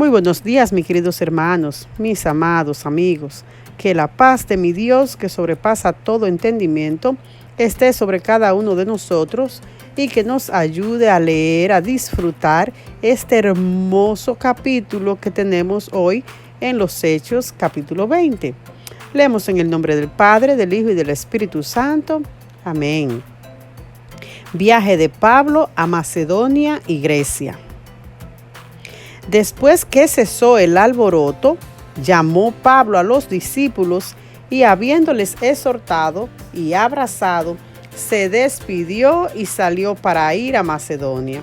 Muy buenos días, mis queridos hermanos, mis amados amigos. Que la paz de mi Dios, que sobrepasa todo entendimiento, esté sobre cada uno de nosotros y que nos ayude a leer, a disfrutar este hermoso capítulo que tenemos hoy en los Hechos, capítulo 20. Leemos en el nombre del Padre, del Hijo y del Espíritu Santo. Amén. Viaje de Pablo a Macedonia y Grecia. Después que cesó el alboroto, llamó Pablo a los discípulos y habiéndoles exhortado y abrazado, se despidió y salió para ir a Macedonia.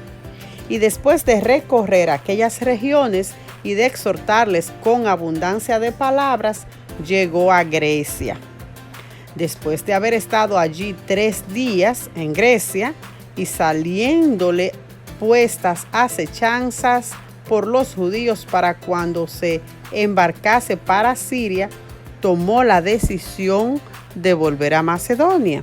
Y después de recorrer aquellas regiones y de exhortarles con abundancia de palabras, llegó a Grecia. Después de haber estado allí 3 días en Grecia y saliéndole puestas acechanzas por los judíos para cuando se embarcase para Siria, tomó la decisión de volver a Macedonia.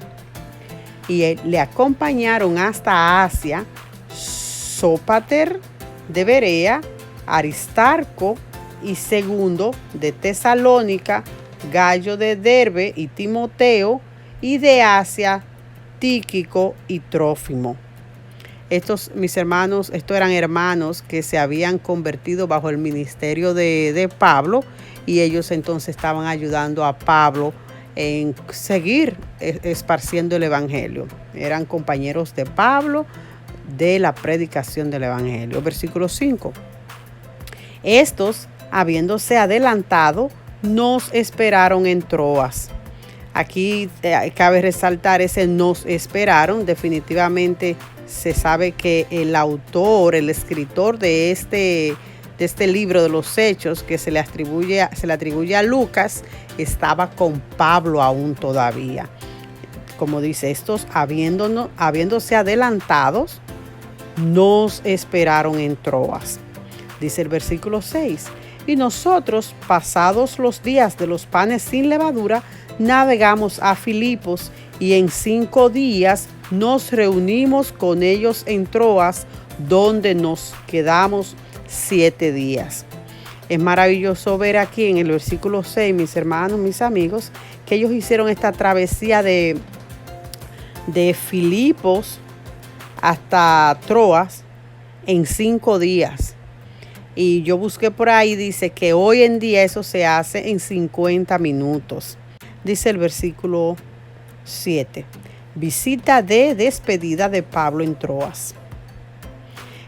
Y le acompañaron hasta Asia Sópater de Berea, Aristarco y Segundo de Tesalónica, Gallo de Derbe y Timoteo, y de Asia Tíquico y Trófimo. Estos eran hermanos que se habían convertido bajo el ministerio de Pablo, y ellos entonces estaban ayudando a Pablo en seguir esparciendo el evangelio. Eran compañeros de Pablo de la predicación del evangelio. Versículo 5. Estos, habiéndose adelantado, nos esperaron en Troas. Aquí cabe resaltar ese nos esperaron. Definitivamente se sabe que el autor, el escritor de este libro de los Hechos, que se le atribuye a Lucas, estaba con Pablo aún todavía. Como dice, estos habiéndose adelantados, nos esperaron en Troas. Dice el versículo 6. Y nosotros, pasados los días de los panes sin levadura, navegamos a Filipos y en 5 días nos reunimos con ellos en Troas, donde nos quedamos 7 días. Es maravilloso ver aquí en el versículo 6, mis hermanos, mis amigos, que ellos hicieron esta travesía de Filipos hasta Troas en 5 días. Y yo busqué por ahí, dice que hoy en día eso se hace en 50 minutos. Dice el versículo 7. Visita de despedida de Pablo en Troas.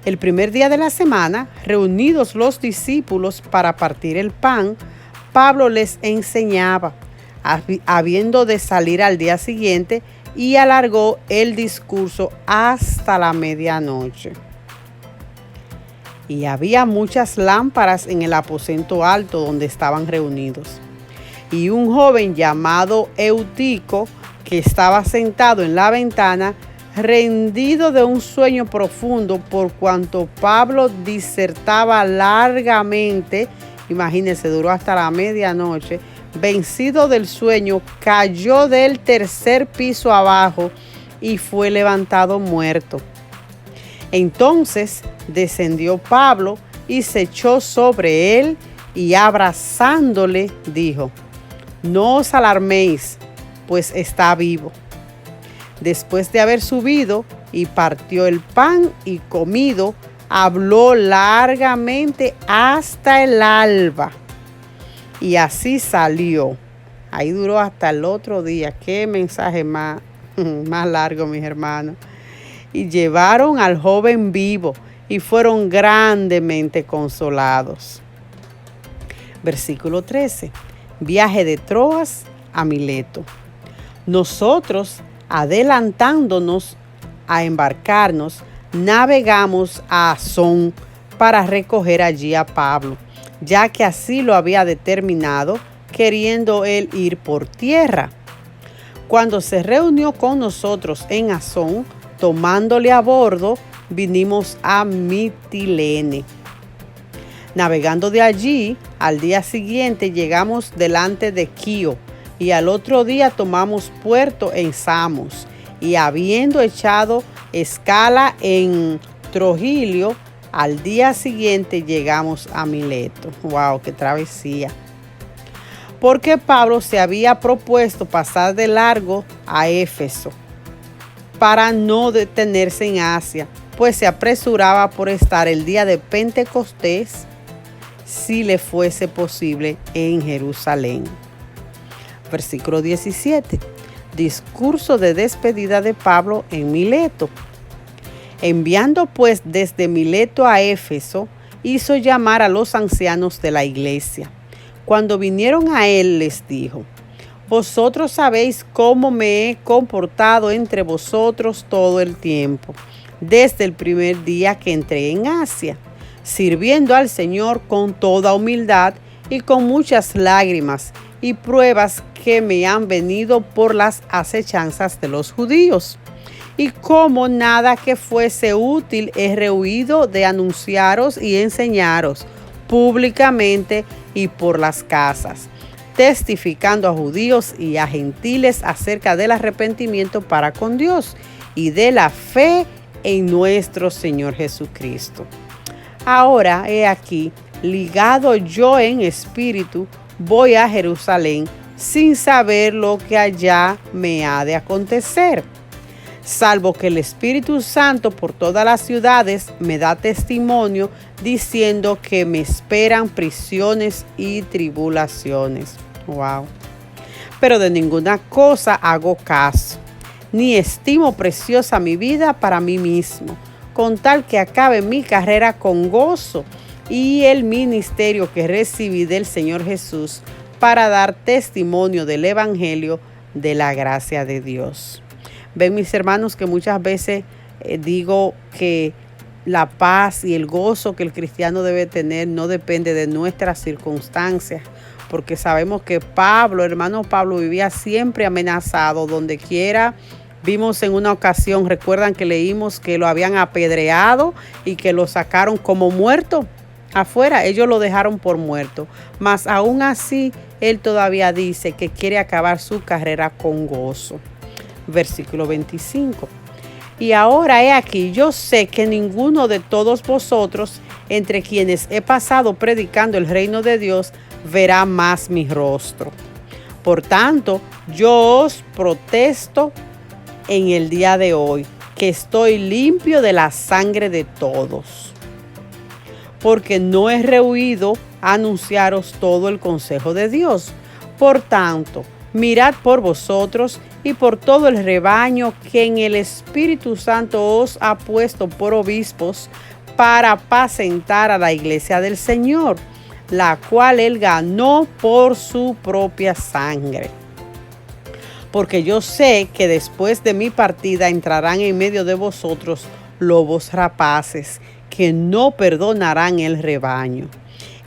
El primer día de la semana, reunidos los discípulos para partir el pan, Pablo les enseñaba, habiendo de salir al día siguiente, y alargó el discurso hasta la medianoche. Y había muchas lámparas en el aposento alto donde estaban reunidos. Y un joven llamado Eutico, que estaba sentado en la ventana, rendido de un sueño profundo por cuanto Pablo disertaba largamente, imagínense, duró hasta la medianoche, vencido del sueño, cayó del 3er piso abajo y fue levantado muerto. Entonces descendió Pablo y se echó sobre él y abrazándole dijo: no os alarméis, pues está vivo. Después de haber subido y partió el pan y comido, habló largamente hasta el alba. Y así salió. Ahí duró hasta el otro día. Qué mensaje más largo, mis hermanos. Y llevaron al joven vivo y fueron grandemente consolados. Versículo 13. Viaje de Troas a Mileto. Nosotros, adelantándonos a embarcarnos, navegamos a Asón para recoger allí a Pablo, ya que así lo había determinado, queriendo él ir por tierra. Cuando se reunió con nosotros en Asón, tomándole a bordo, vinimos a Mitilene. Navegando de allí, al día siguiente llegamos delante de Quío, y al otro día tomamos puerto en Samos, y habiendo echado escala en Trogilio, Al día siguiente llegamos a Mileto. ¡Wow! ¡Qué travesía! Porque Pablo se había propuesto pasar de largo a Éfeso para no detenerse en Asia, pues se apresuraba por estar el día de Pentecostés, si le fuese posible, en Jerusalén. Versículo 17. Discurso de despedida de Pablo en Mileto. Enviando pues desde Mileto a Éfeso, hizo llamar a los ancianos de la iglesia. Cuando vinieron a él, les dijo: vosotros sabéis cómo me he comportado entre vosotros todo el tiempo, desde el primer día que entré en Asia, sirviendo al Señor con toda humildad y con muchas lágrimas y pruebas que me han venido por las acechanzas de los judíos. Y como nada que fuese útil he rehuido de anunciaros y enseñaros públicamente y por las casas, testificando a judíos y a gentiles acerca del arrepentimiento para con Dios y de la fe en nuestro Señor Jesucristo. Ahora, he aquí, ligado yo en espíritu, voy a Jerusalén sin saber lo que allá me ha de acontecer, salvo que el Espíritu Santo por todas las ciudades me da testimonio diciendo que me esperan prisiones y tribulaciones. Wow. Pero de ninguna cosa hago caso, ni estimo preciosa mi vida para mí mismo, con tal que acabe mi carrera con gozo y el ministerio que recibí del Señor Jesús para dar testimonio del Evangelio de la gracia de Dios. Ven, mis hermanos, que muchas veces digo que la paz y el gozo que el cristiano debe tener no depende de nuestras circunstancias, porque sabemos que hermano Pablo, vivía siempre amenazado donde quiera. Vimos en una ocasión, recuerdan que leímos que lo habían apedreado y que lo sacaron como muerto afuera. Ellos lo dejaron por muerto, mas aún así él todavía dice que quiere acabar su carrera con gozo. Versículo 25. Y ahora he aquí, yo sé que ninguno de todos vosotros, entre quienes he pasado predicando el reino de Dios, verá más mi rostro. Por tanto, yo os protesto en el día de hoy, que estoy limpio de la sangre de todos, porque no he rehuido anunciaros todo el consejo de Dios. Por tanto, mirad por vosotros y por todo el rebaño que en el Espíritu Santo os ha puesto por obispos para apacentar a la iglesia del Señor, la cual él ganó por su propia sangre. Porque yo sé que después de mi partida entrarán en medio de vosotros lobos rapaces, que no perdonarán el rebaño.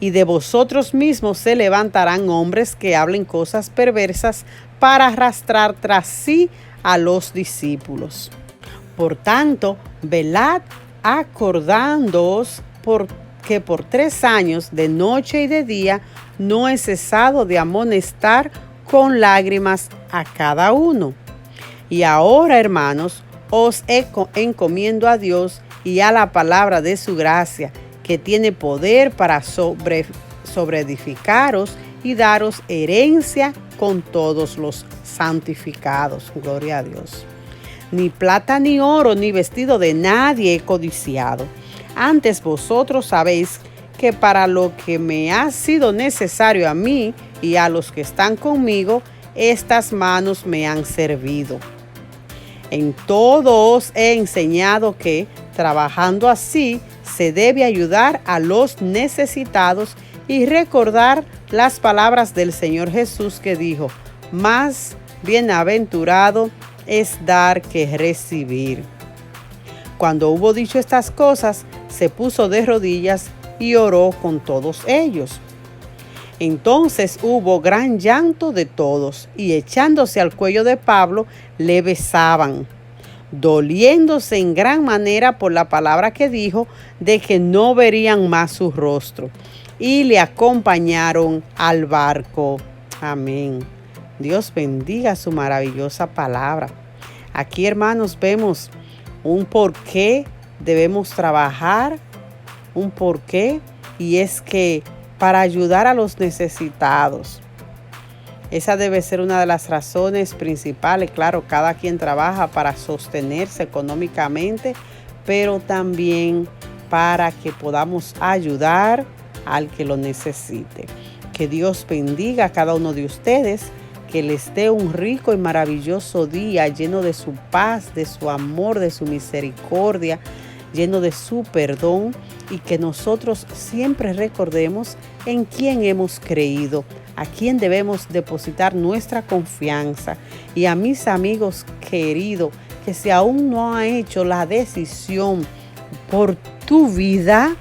Y de vosotros mismos se levantarán hombres que hablen cosas perversas para arrastrar tras sí a los discípulos. Por tanto, velad acordándoos que por 3 años, de noche y de día, no he cesado de amonestar con lágrimas a cada uno. Y ahora, hermanos, os encomiendo a Dios y a la palabra de su gracia, que tiene poder para sobreedificaros y daros herencia con todos los santificados. Gloria a Dios. Ni plata ni oro ni vestido de nadie he codiciado. Antes vosotros sabéis que para lo que me ha sido necesario a mí y a los que están conmigo, estas manos me han servido. En todo os he enseñado que, trabajando así, se debe ayudar a los necesitados y recordar las palabras del Señor Jesús, que dijo: más bienaventurado es dar que recibir. Cuando hubo dicho estas cosas, se puso de rodillas y oró con todos ellos. Entonces hubo gran llanto de todos, y echándose al cuello de Pablo, le besaban, doliéndose en gran manera por la palabra que dijo, de que no verían más su rostro, y le acompañaron al barco. Amén. Dios bendiga su maravillosa palabra. Aquí, hermanos, vemos un por qué debemos trabajar un porqué, y es que para ayudar a los necesitados. Esa debe ser una de las razones principales. Claro, cada quien trabaja para sostenerse económicamente, pero también para que podamos ayudar al que lo necesite. Que Dios bendiga a cada uno de ustedes, que les dé un rico y maravilloso día lleno de su paz, de su amor, de su misericordia, lleno de su perdón, y que nosotros siempre recordemos en quién hemos creído, a quién debemos depositar nuestra confianza. Y a mis amigos queridos, que si aún no han hecho la decisión por tu vida,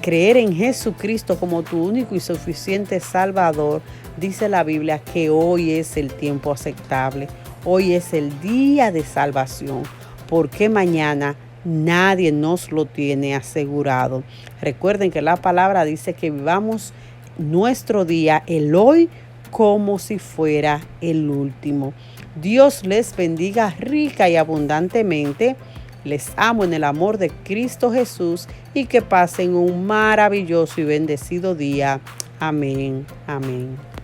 creer en Jesucristo como tu único y suficiente Salvador, dice la Biblia que hoy es el tiempo aceptable, hoy es el día de salvación, porque mañana nadie nos lo tiene asegurado. Recuerden que la palabra dice que vivamos nuestro día, el hoy, como si fuera el último. Dios les bendiga rica y abundantemente. Les amo en el amor de Cristo Jesús, y que pasen un maravilloso y bendecido día. Amén. Amén.